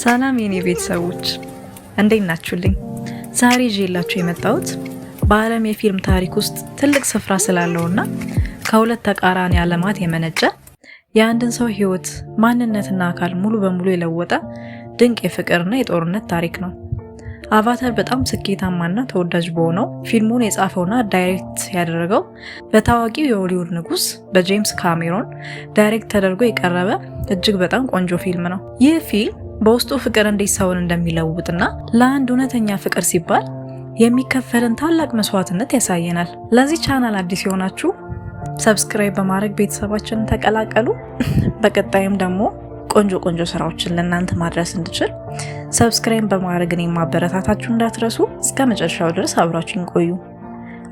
ሰላም የኔ ቤተሰቦች እንዴት ናችሁልኝ? ዛሬ ይዤላችሁ የመጣሁት በዓለም የፊልም ታሪክ ውስጥ ትልቅ ስፍራ ስላለውና ከሁለት ተቃራኒ ዓለማት የመነጨ የአንድን ሰው ሕይወት ማንነትና አካል ሙሉ በሙሉ የለወጠ ድንቅ የፍቅርና የጦርነት ታሪክ ነው። አቫታር በጣም ስኬታማና ተወዳጅ በሆነው ፊልሙን የጻፈውና ዳይሬክት ያደረገው በታዋቂው የሆሊውድ ንጉስ በጄምስ ካሜሮን ዳይሬክት ተደርጎ የቀረበ እጅግ በጣም ቆንጆ ፊልም ነው። ይህ ፊልም በውስጡ ፍቅር እንዴት ሰውን እንደሚለውጥና ለአንድ እውነተኛ ፍቅር ሲባል የሚከፈልን ታላቅ መስዋዕትነት ያሳየናል። ለዚህ ቻናል አዲስ የሆናችሁ ሰብስክራይብ በማድረግ ቤተሰባችንን ተቀላቀሉ። በቀጣይም ደግሞ ቆንጆ ስራዎችን ለእናንተ ማድረስ እንድችል ሰብስክራይብ በማድረግ እኔን ማበረታታችሁ እንዳትረሱ። እስከ መጨረሻው ድረስ አብራችሁን ቆዩ።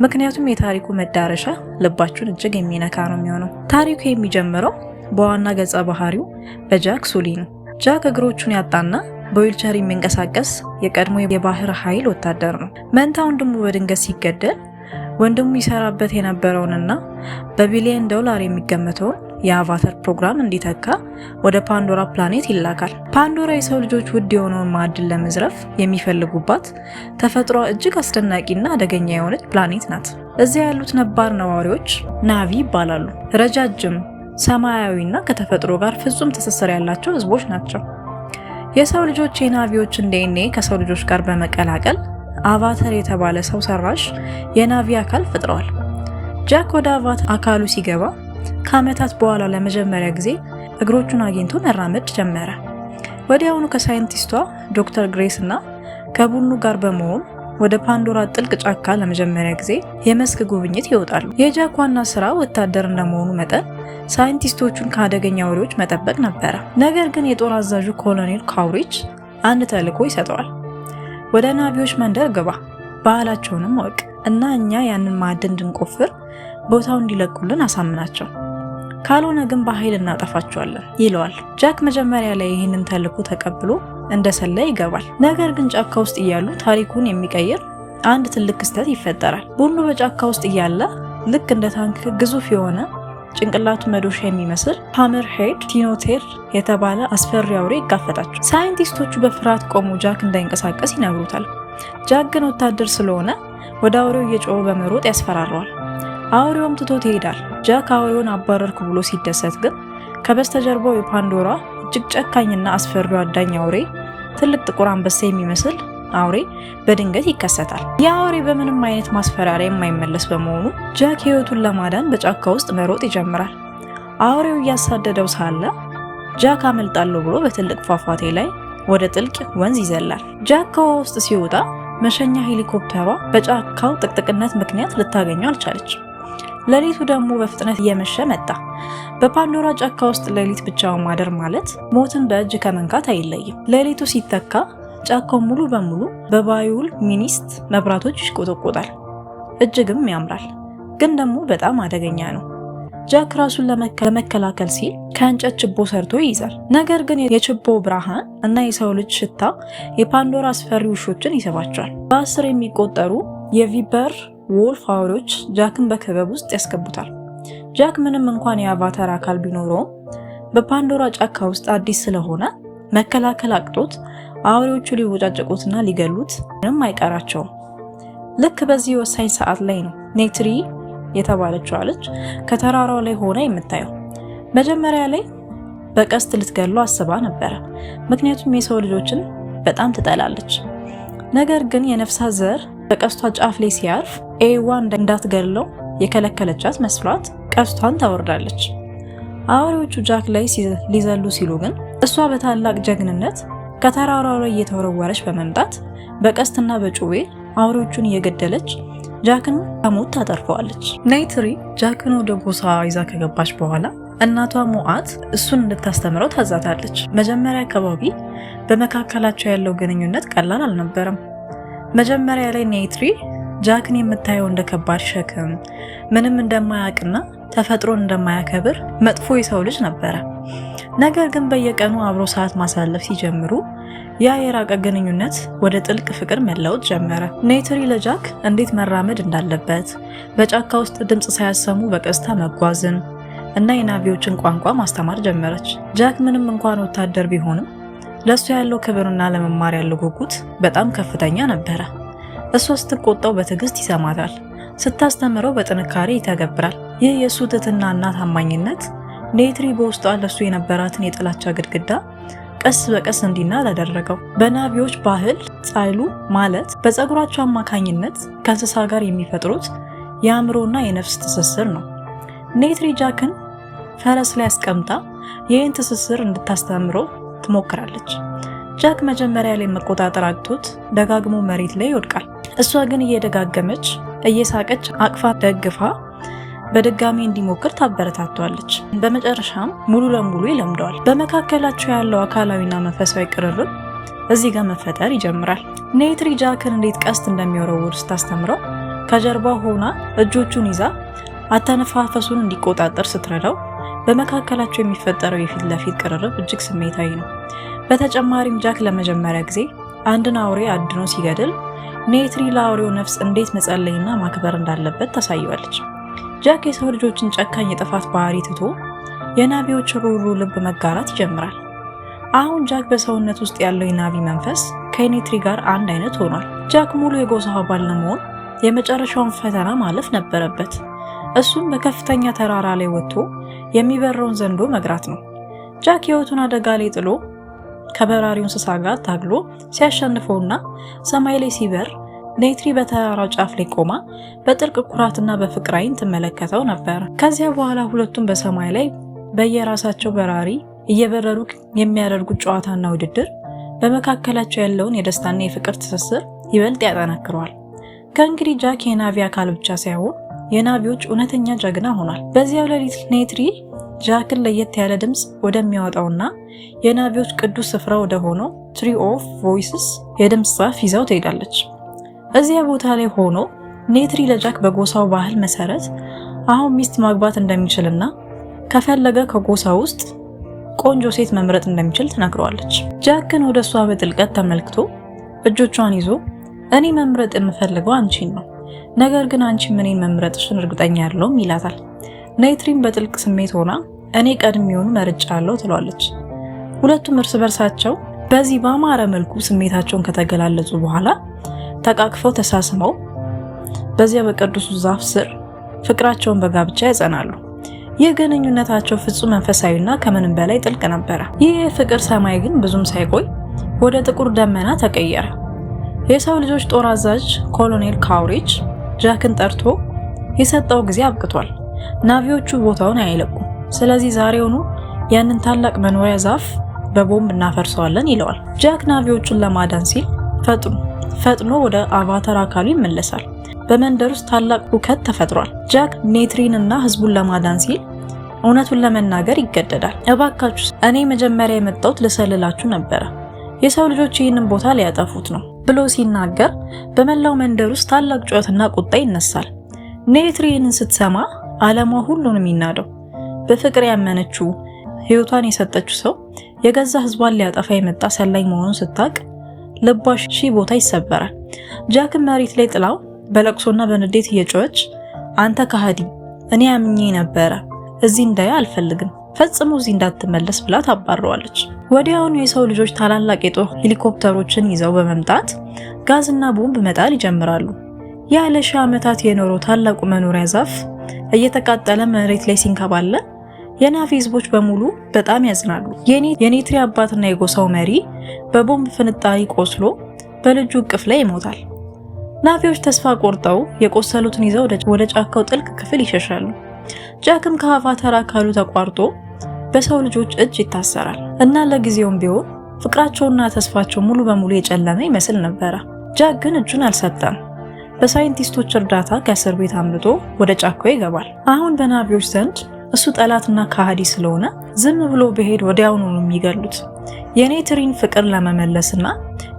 ምክንያቱም የታሪኩ መዳረሻ ልባችሁን እጅግ የሚነካ ነው የሚሆነው። ታሪኩ የሚጀምረው በዋና ገጸ ባህሪው በጃክ ሱሊ ነው። ጃክ እግሮቹን ያጣና በዊልቸር የሚንቀሳቀስ የቀድሞ የባህር ኃይል ወታደር ነው። መንታ ወንድሙ በድንገት ሲገደል ወንድሙ ይሰራበት የነበረውንና በቢሊየን ዶላር የሚገመተውን የአቫታር ፕሮግራም እንዲተካ ወደ ፓንዶራ ፕላኔት ይላካል። ፓንዶራ የሰው ልጆች ውድ የሆነውን ማዕድን ለመዝረፍ የሚፈልጉባት ተፈጥሯ እጅግ አስደናቂና አደገኛ የሆነች ፕላኔት ናት። እዚያ ያሉት ነባር ነዋሪዎች ናቪ ይባላሉ። ረጃጅም ሰማያዊና ከተፈጥሮ ጋር ፍጹም ትስስር ያላቸው ህዝቦች ናቸው። የሰው ልጆች የናቪዎችን ዲኤንኤ ከሰው ልጆች ጋር በመቀላቀል አቫታር የተባለ ሰው ሰራሽ የናቪ አካል ፈጥረዋል። ጃክ ወደ አቫታር አካሉ ሲገባ ከዓመታት በኋላ ለመጀመሪያ ጊዜ እግሮቹን አግኝቶ መራመድ ጀመረ። ወዲያውኑ ከሳይንቲስቷ ዶክተር ግሬስ እና ከቡድኑ ጋር በመሆን ወደ ፓንዶራ ጥልቅ ጫካ ለመጀመሪያ ጊዜ የመስክ ጉብኝት ይወጣሉ። የጃክ ዋና ስራ ወታደር እንደመሆኑ መጠን ሳይንቲስቶቹን ከአደገኛ አውሬዎች መጠበቅ ነበረ። ነገር ግን የጦር አዛዡ ኮሎኔል ካውሪች አንድ ተልዕኮ ይሰጠዋል። ወደ ናቪዎች መንደር ግባ፣ ባህላቸውንም ወቅ እና እኛ ያንን ማዕድን እንድንቆፍር ቦታው እንዲለቁልን አሳምናቸው፣ ካልሆነ ግን በኃይል እናጠፋቸዋለን ይለዋል። ጃክ መጀመሪያ ላይ ይህንን ተልዕኮ ተቀብሎ እንደሰላ ይገባል። ነገር ግን ጫካ ውስጥ እያሉ ታሪኩን የሚቀይር አንድ ትልቅ ክስተት ይፈጠራል። ቡድኑ በጫካ ውስጥ እያለ ልክ እንደ ታንክ ግዙፍ የሆነ ጭንቅላቱ መዶሻ የሚመስል ሃመር ሄድ ቲኖቴር የተባለ አስፈሪ አውሬ ይጋፈጣቸው። ሳይንቲስቶቹ በፍርሃት ቆሞ ጃክ እንዳይንቀሳቀስ ይነግሩታል። ጃክ ግን ወታደር ስለሆነ ወደ አውሬው እየጮኸ በመሮጥ ያስፈራረዋል። አውሬውም ትቶት ይሄዳል። ጃክ አውሬውን አባረርኩ ብሎ ሲደሰት ግን ከበስተጀርባው የፓንዶራ እጅግ ጨካኝና አስፈሪው አዳኝ አውሬ ትልቅ ጥቁር አንበሳ የሚመስል አውሬ በድንገት ይከሰታል። ያ አውሬ በምንም አይነት ማስፈራሪያ የማይመለስ በመሆኑ ጃክ ሕይወቱን ለማዳን በጫካ ውስጥ መሮጥ ይጀምራል። አውሬው እያሳደደው ሳለ ጃክ አመልጣለሁ ብሎ በትልቅ ፏፏቴ ላይ ወደ ጥልቅ ወንዝ ይዘላል። ጃክ ከውሃ ውስጥ ሲወጣ መሸኛ ሄሊኮፕተሯ በጫካው ጥቅጥቅነት ምክንያት ልታገኘው አልቻለች። ሌሊቱ ደግሞ በፍጥነት እየመሸ መጣ። በፓንዶራ ጫካ ውስጥ ሌሊት ብቻውን ማደር ማለት ሞትን በእጅ ከመንካት አይለይም። ሌሊቱ ሲተካ ጫካው ሙሉ በሙሉ በባዮል ሚኒስት መብራቶች ይሽቆጠቆጣል። እጅግም ያምራል፣ ግን ደግሞ በጣም አደገኛ ነው። ጃክ ራሱን ለመከላከል ሲል ከእንጨት ችቦ ሰርቶ ይይዛል። ነገር ግን የችቦ ብርሃን እና የሰው ልጅ ሽታ የፓንዶራ አስፈሪ ውሾችን ይስባቸዋል። በ10 የሚቆጠሩ የቪፐር ወልፍ አውሬዎች ጃክን በክበብ ውስጥ ያስገቡታል። ጃክ ምንም እንኳን የአቫታር አካል ቢኖረውም በፓንዶራ ጫካ ውስጥ አዲስ ስለሆነ መከላከል አቅቶት አውሬዎቹ ሊወጫጨቁትና ሊገሉት ምንም አይቀራቸውም። ልክ በዚህ ወሳኝ ሰዓት ላይ ነው ኔትሪ የተባለችው ልጅ ከተራራው ላይ ሆና የምታየው። መጀመሪያ ላይ በቀስት ልትገለው አስባ ነበረ፣ ምክንያቱም የሰው ልጆችን በጣም ትጠላለች። ነገር ግን የነፍሳት ዘር በቀስቷ ጫፍ ላይ ሲያርፍ ኤዋ እንዳትገለው የከለከለቻት መስሏት ቀስቷን ታወርዳለች። አውሬዎቹ ጃክ ላይ ሊዘሉ ሲሉ ግን እሷ በታላቅ ጀግንነት ከተራራው ላይ እየተወረወረች በመምጣት በቀስትና በጩቤ አውሬዎቹን እየገደለች ጃክን ከሞት ታተርፈዋለች። ኔትሪ ጃክን ወደ ጎሳ ይዛ ከገባች በኋላ እናቷ ሞአት እሱን እንድታስተምረው ታዛታለች። መጀመሪያ አካባቢ በመካከላቸው ያለው ግንኙነት ቀላል አልነበረም። መጀመሪያ ላይ ኔትሪ ጃክን የምታየው እንደ ከባድ ሸክም፣ ምንም እንደማያውቅና ተፈጥሮን እንደማያከብር መጥፎ የሰው ልጅ ነበረ። ነገር ግን በየቀኑ አብሮ ሰዓት ማሳለፍ ሲጀምሩ ያ የራቀ ግንኙነት ወደ ጥልቅ ፍቅር መለወጥ ጀመረ። ኔትሪ ለጃክ እንዴት መራመድ እንዳለበት፣ በጫካ ውስጥ ድምጽ ሳያሰሙ በቀስታ መጓዝን እና የናቪዎችን ቋንቋ ማስተማር ጀመረች። ጃክ ምንም እንኳን ወታደር ቢሆንም ለሱ ያለው ክብርና ለመማር ያለው ጉጉት በጣም ከፍተኛ ነበረ። እሷ ስትቆጣው በትዕግስት ይሰማታል፣ ስታስተምረው በጥንካሬ ይተገብራል። ይህ የሱ ትህትናና ታማኝነት ኔትሪ በውስጧ ለሱ የነበራትን የጥላቻ ግድግዳ ቀስ በቀስ እንዲናድ አደረገው። በናቪዎች ባህል ጻይሉ ማለት በፀጉራቸው አማካኝነት ከእንስሳ ጋር የሚፈጥሩት የአእምሮና የነፍስ ትስስር ነው። ኔትሪ ጃክን ፈረስ ላይ አስቀምጣ ይህን ትስስር እንድታስተምረው ትሞክራለች። ጃክ መጀመሪያ ላይ መቆጣጠር አቅቶት ደጋግሞ መሬት ላይ ይወድቃል። እሷ ግን እየደጋገመች እየሳቀች አቅፋ ደግፋ በድጋሚ እንዲሞክር ታበረታቷለች። በመጨረሻም ሙሉ ለሙሉ ይለምደዋል። በመካከላቸው ያለው አካላዊና መንፈሳዊ ቅርርብ እዚህ ጋር መፈጠር ይጀምራል። ኔትሪ ጃክን እንዴት ቀስት እንደሚወረውር ስታስተምረው ከጀርባ ሆና እጆቹን ይዛ አተነፋፈሱን እንዲቆጣጠር ስትረዳው በመካከላቸው የሚፈጠረው የፊት ለፊት ቅርርብ እጅግ ስሜታዊ ነው። በተጨማሪም ጃክ ለመጀመሪያ ጊዜ አንድን አውሬ አድኖ ሲገድል ኔትሪ ለአውሬው ነፍስ እንዴት መጸለይና ማክበር እንዳለበት ታሳየዋለች። ጃክ የሰው ልጆችን ጨካኝ የጥፋት ባህሪ ትቶ የናቪዎች ሩሩ ልብ መጋራት ይጀምራል። አሁን ጃክ በሰውነት ውስጥ ያለው የናቪ መንፈስ ከኔትሪ ጋር አንድ አይነት ሆኗል። ጃክ ሙሉ የጎሳው አባል ለመሆን የመጨረሻውን ፈተና ማለፍ ነበረበት። እሱም በከፍተኛ ተራራ ላይ ወጥቶ የሚበረውን ዘንዶ መግራት ነው። ጃክ ሕይወቱን አደጋ ላይ ጥሎ ከበራሪው እንስሳ ጋር ታግሎ ሲያሸንፈውና ሰማይ ላይ ሲበር ኔትሪ በተራራው ጫፍ ላይ ቆማ በጥልቅ ኩራትና በፍቅር አይን ትመለከተው ነበር። ከዚያ በኋላ ሁለቱም በሰማይ ላይ በየራሳቸው በራሪ እየበረሩ የሚያደርጉት ጨዋታና ውድድር በመካከላቸው ያለውን የደስታና የፍቅር ትስስር ይበልጥ ያጠናክረዋል። ከእንግዲህ ጃክ የናቪ አካል ብቻ ሳይሆን የናቪዎች እውነተኛ ጀግና ሆኗል። በዚያው ሌሊት ኔትሪ ጃክን ለየት ያለ ድምፅ ወደሚያወጣውና የናቪዎች ቅዱስ ስፍራ ወደ ሆነው ትሪ ኦፍ ቮይስስ የድምፅ ዛፍ ይዛው ትሄዳለች። እዚያ ቦታ ላይ ሆኖ ኔትሪ ለጃክ በጎሳው ባህል መሰረት አሁን ሚስት ማግባት እንደሚችልና ከፈለገ ከጎሳ ውስጥ ቆንጆ ሴት መምረጥ እንደሚችል ትነግረዋለች። ጃክ ግን ወደ እሷ በጥልቀት ተመልክቶ እጆቿን ይዞ እኔ መምረጥ የምፈልገው አንቺን ነው፣ ነገር ግን አንቺ እኔን መምረጥሽን እርግጠኛ አይደለሁም ይላታል። ኔትሪም በጥልቅ ስሜት ሆና እኔ ቀድሜውኑ መርጫለሁ ትሏለች። ሁለቱም እርስ በርሳቸው በዚህ በአማረ መልኩ ስሜታቸውን ከተገላለጹ በኋላ ተቃቅፈው ተሳስመው በዚያ በቅዱሱ ዛፍ ስር ፍቅራቸውን በጋብቻ ያጸናሉ። ይህ ግንኙነታቸው ፍጹም መንፈሳዊና ከምንም በላይ ጥልቅ ነበረ። ይህ የፍቅር ሰማይ ግን ብዙም ሳይቆይ ወደ ጥቁር ደመና ተቀየረ። የሰው ልጆች ጦር አዛዥ ኮሎኔል ካውሪጅ ጃክን ጠርቶ የሰጠው ጊዜ አብቅቷል፣ ናቪዎቹ ቦታውን አይለቁም፣ ስለዚህ ዛሬውኑ ያንን ታላቅ መኖሪያ ዛፍ በቦምብ እናፈርሰዋለን ይለዋል። ጃክ ናቪዎቹን ለማዳን ሲል ፈጥኖ ወደ አቫታር አካሉ ይመለሳል። በመንደር ውስጥ ታላቅ ሁከት ተፈጥሯል። ጃክ ኔትሪን እና ህዝቡን ለማዳን ሲል እውነቱን ለመናገር ይገደዳል። እባካችሁ እኔ መጀመሪያ የመጣሁት ልሰልላችሁ ነበረ፣ የሰው ልጆች ይህንን ቦታ ሊያጠፉት ነው ብሎ ሲናገር በመላው መንደር ውስጥ ታላቅ ጩኸትና ቁጣ ይነሳል። ኔትሪን ስትሰማ ዓለሟ ሁሉንም ይናደው። በፍቅር ያመነችው ህይወቷን የሰጠችው ሰው የገዛ ህዝቧን ሊያጠፋ የመጣ ሰላይ መሆኑን ስታቅ ልቧ ሺህ ቦታ ይሰበራል። ጃክን መሬት ላይ ጥላው በለቅሶና በንዴት እየጮኸች አንተ ከሃዲ፣ እኔ አምኜ ነበረ፣ እዚህ እንዳያ አልፈልግም፣ ፈጽሞ እዚህ እንዳትመለስ ብላ ታባረዋለች። ወዲያውኑ የሰው ልጆች ታላላቅ የጦር ሄሊኮፕተሮችን ይዘው በመምጣት ጋዝና ቦምብ መጣል ይጀምራሉ። ያለ ሺህ ዓመታት የኖረው ታላቁ መኖሪያ ዛፍ እየተቃጠለ መሬት ላይ ሲንከባለ የናቪ ህዝቦች በሙሉ በጣም ያዝናሉ። የኔትሪ አባትና የጎሳው መሪ በቦምብ ፍንጣሪ ቆስሎ በልጁ እቅፍ ላይ ይሞታል። ናቪዎች ተስፋ ቆርጠው የቆሰሉትን ይዘው ወደ ጫካው ጥልቅ ክፍል ይሸሻሉ። ጃክም ከአቫታር አካሉ ተቋርጦ በሰው ልጆች እጅ ይታሰራል እና ለጊዜውም ቢሆን ፍቅራቸውና ተስፋቸው ሙሉ በሙሉ የጨለመ ይመስል ነበረ። ጃክ ግን እጁን አልሰጠም። በሳይንቲስቶች እርዳታ ከእስር ቤት አምልጦ ወደ ጫካው ይገባል። አሁን በናቪዎች ዘንድ እሱ ጠላትና ከሃዲ ስለሆነ ዝም ብሎ በሄድ ወዲያውኑ ነው የሚገሉት። የኔትሪን ፍቅር ለመመለስና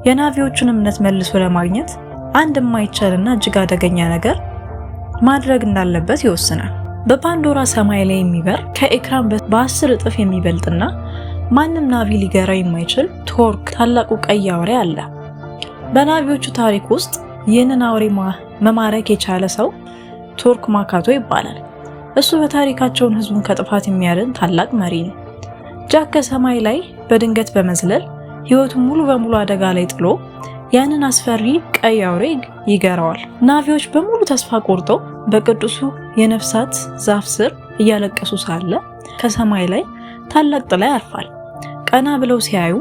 የናቪዎቹን እምነት መልሶ ለማግኘት አንድ የማይቻልና እጅግ አደገኛ ነገር ማድረግ እንዳለበት ይወስናል። በፓንዶራ ሰማይ ላይ የሚበር ከኤክራን በ10 እጥፍ የሚበልጥና ማንም ናቪ ሊገራ የማይችል ቶርክ ታላቁ ቀይ አውሬ አለ። በናቪዎቹ ታሪክ ውስጥ ይህንን አውሬ መማረክ የቻለ ሰው ቶርክ ማካቶ ይባላል። እሱ በታሪካቸውን ህዝቡን ከጥፋት የሚያድን ታላቅ መሪ ነው። ጃክ ከሰማይ ላይ በድንገት በመዝለል ህይወቱን ሙሉ በሙሉ አደጋ ላይ ጥሎ ያንን አስፈሪ ቀይ አውሬ ይገራዋል። ናቪዎች በሙሉ ተስፋ ቆርጠው በቅዱሱ የነፍሳት ዛፍ ስር እያለቀሱ ሳለ ከሰማይ ላይ ታላቅ ጥላ ያርፋል። ቀና ብለው ሲያዩ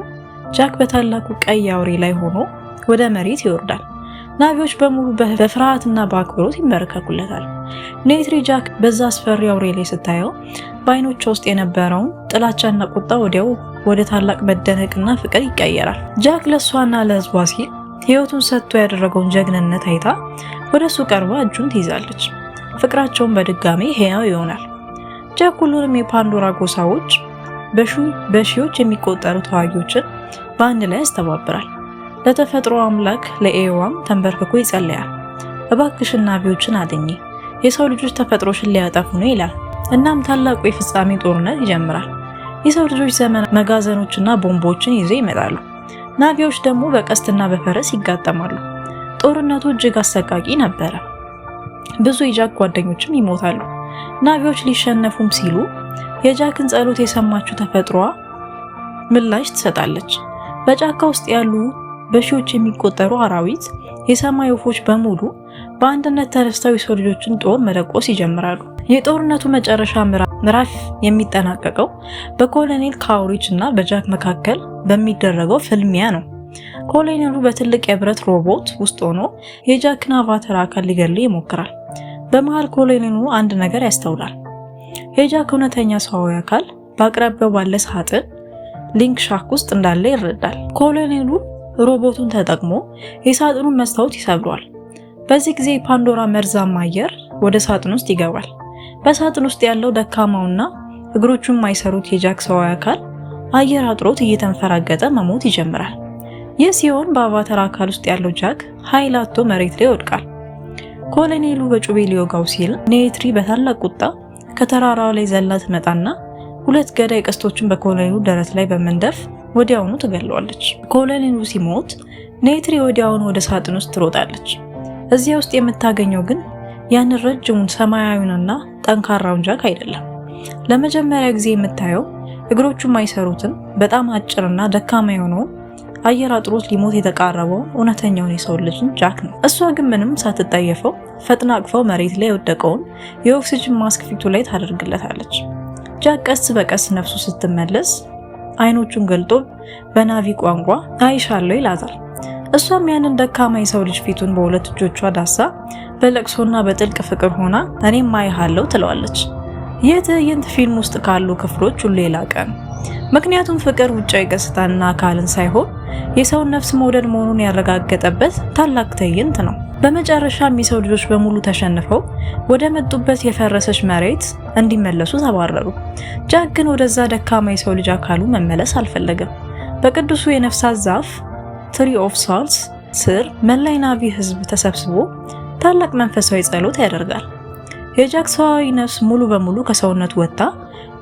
ጃክ በታላቁ ቀይ አውሬ ላይ ሆኖ ወደ መሬት ይወርዳል። ናቪዎች በሙሉ በፍርሃትና በአክብሮት ይንበረከኩለታል። ኔትሪ ጃክ በዛ አስፈሪ አውሬ ላይ ስታየው በአይኖቿ ውስጥ የነበረውን ጥላቻና ቁጣ ወዲያው ወደ ታላቅ መደነቅና ፍቅር ይቀየራል። ጃክ ለሷና ለህዝቧ ሲል ህይወቱን ሰጥቶ ያደረገውን ጀግንነት አይታ ወደሱ ቀርባ እጁን ትይዛለች። ፍቅራቸውን በድጋሚ ሕያው ይሆናል። ጃክ ሁሉንም የፓንዶራ ጎሳዎች በሺዎች የሚቆጠሩ ተዋጊዎችን በአንድ ላይ ያስተባብራል። ለተፈጥሮ አምላክ ለኤዋም ተንበርክኮ ይጸልያል። እባክሽን ናቪዎችን አድኚ፣ የሰው ልጆች ተፈጥሮሽን ሊያጠፉ ነው ይላል። እናም ታላቁ የፍጻሜ ጦርነት ይጀምራል። የሰው ልጆች ዘመን መጋዘኖችና ቦምቦችን ይዘው ይመጣሉ። ናቪዎች ደግሞ በቀስትና በፈረስ ይጋጠማሉ። ጦርነቱ እጅግ አሰቃቂ ነበረ። ብዙ የጃክ ጓደኞችም ይሞታሉ። ናቪዎች ሊሸነፉም ሲሉ የጃክን ጸሎት የሰማችው ተፈጥሮዋ ምላሽ ትሰጣለች። በጫካ ውስጥ ያሉ በሺዎች የሚቆጠሩ አራዊት፣ የሰማይ ወፎች በሙሉ በአንድነት ተነስተው የሰው ልጆችን ጦር መደቆስ ይጀምራሉ። የጦርነቱ መጨረሻ ምዕራፍ የሚጠናቀቀው በኮሎኔል ካውሪጅ እና በጃክ መካከል በሚደረገው ፍልሚያ ነው። ኮሎኔሉ በትልቅ የብረት ሮቦት ውስጥ ሆኖ የጃክን አቫታር አካል ሊገል ይሞክራል። በመሃል ኮሎኔሉ አንድ ነገር ያስተውላል። የጃክ እውነተኛ ሰዋዊ አካል በአቅራቢያው ባለ ሳጥን ሊንክ ሻክ ውስጥ እንዳለ ይረዳል። ኮሎኔሉ ሮቦቱን ተጠቅሞ የሳጥኑን መስታወት ይሰብረዋል። በዚህ ጊዜ የፓንዶራ መርዛማ አየር ወደ ሳጥን ውስጥ ይገባል። በሳጥን ውስጥ ያለው ደካማውና እግሮቹን የማይሰሩት የጃክ ሰዋዊ አካል አየር አጥሮት እየተንፈራገጠ መሞት ይጀምራል። ይህ ሲሆን በአቫታር አካል ውስጥ ያለው ጃክ ኃይል አጥቶ መሬት ላይ ይወድቃል። ኮሎኔሉ በጩቤ ሊወጋው ሲል ኔትሪ በታላቅ ቁጣ ከተራራው ላይ ዘላ ትመጣና ሁለት ገዳይ ቀስቶችን በኮሎኔሉ ደረት ላይ በመንደፍ ወዲያውኑ ትገለዋለች። ኮሎኔሉ ሲሞት ኔትሪ ወዲያውኑ ወደ ሳጥን ውስጥ ትሮጣለች። እዚያ ውስጥ የምታገኘው ግን ያን ረጅሙን ሰማያዊውንና ጠንካራውን ጃክ አይደለም። ለመጀመሪያ ጊዜ የምታየው እግሮቹ የማይሰሩትን በጣም አጭርና ደካማ የሆነውን አየር አጥሮት ሊሞት የተቃረበውን እውነተኛውን የሰው ልጅን ጃክ ነው። እሷ ግን ምንም ሳትጠየፈው ፈጥና አቅፈው መሬት ላይ የወደቀውን የኦክሲጅን ማስክ ፊቱ ላይ ታደርግለታለች። ጃክ ቀስ በቀስ ነፍሱ ስትመለስ አይኖቹን ገልጦ በናቪ ቋንቋ አይሻለሁ ይላታል። እሷም ያንን ደካማ የሰው ልጅ ፊቱን በሁለት እጆቿ ዳሳ በለቅሶና በጥልቅ ፍቅር ሆና እኔም አይሃለሁ ትለዋለች። ይህ ትዕይንት ፊልም ውስጥ ካሉ ክፍሎች ሁሉ የላቀ ነው። ምክንያቱም ፍቅር ውጫዊ ገጽታና አካልን ሳይሆን የሰውን ነፍስ መውደድ መሆኑን ያረጋገጠበት ታላቅ ትዕይንት ነው። በመጨረሻም የሰው ልጆች በሙሉ ተሸንፈው ወደ መጡበት የፈረሰች መሬት እንዲመለሱ ተባረሩ። ጃክ ግን ወደዛ ደካማ የሰው ልጅ አካሉ መመለስ አልፈለገም። በቅዱሱ የነፍሳት ዛፍ ትሪ ኦፍ ሳልስ ስር መላይ ናቪ ህዝብ ተሰብስቦ ታላቅ መንፈሳዊ ጸሎት ያደርጋል። የጃክ ሰዋዊ ነፍስ ሙሉ በሙሉ ከሰውነቱ ወጥታ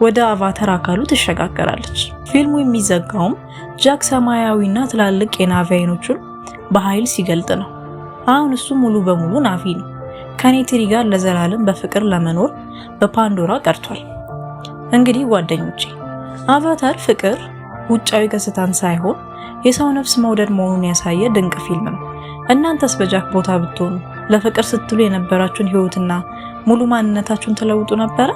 ወደ አቫታር አካሉ ትሸጋገራለች። ፊልሙ የሚዘጋውም ጃክ ሰማያዊና ትላልቅ የናቪ አይኖቹን በኃይል ሲገልጥ ነው። አሁን እሱ ሙሉ በሙሉ ናቪ ነው። ከኔትሪ ጋር ለዘላለም በፍቅር ለመኖር በፓንዶራ ቀርቷል። እንግዲህ ጓደኞቼ አቫታር ፍቅር ውጫዊ ገጽታን ሳይሆን የሰው ነፍስ መውደድ መሆኑን ያሳየ ድንቅ ፊልም ነው። እናንተስ በጃክ ቦታ ብትሆኑ ለፍቅር ስትሉ የነበራችሁን ህይወትና ሙሉ ማንነታችሁን ትለውጡ ነበረ?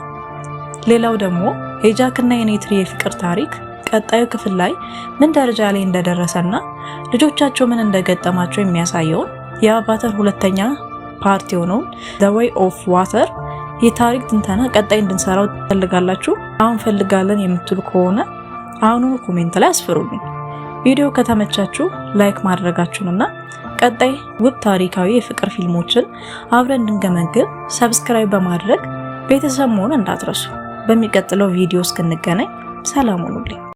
ሌላው ደግሞ የጃክና የኔትሪ የፍቅር ታሪክ ቀጣዩ ክፍል ላይ ምን ደረጃ ላይ እንደደረሰና ልጆቻቸው ምን እንደገጠማቸው የሚያሳየውን የአቫታር ሁለተኛ ፓርት የሆነውን The Way of Water የታሪክ ትንተና ቀጣይ እንድንሰራው ትፈልጋላችሁ? አሁን ፈልጋለን የምትሉ ከሆነ አሁኑኑ ኮሜንት ላይ አስፍሩልኝ። ቪዲዮ ከተመቻችሁ ላይክ ማድረጋችሁንና ቀጣይ ውብ ታሪካዊ የፍቅር ፊልሞችን አብረን እንድንገመግም ሰብስክራይብ በማድረግ ቤተሰብ መሆን እንዳትረሱ። በሚቀጥለው ቪዲዮ እስክንገናኝ ሰላም ሁኑልኝ።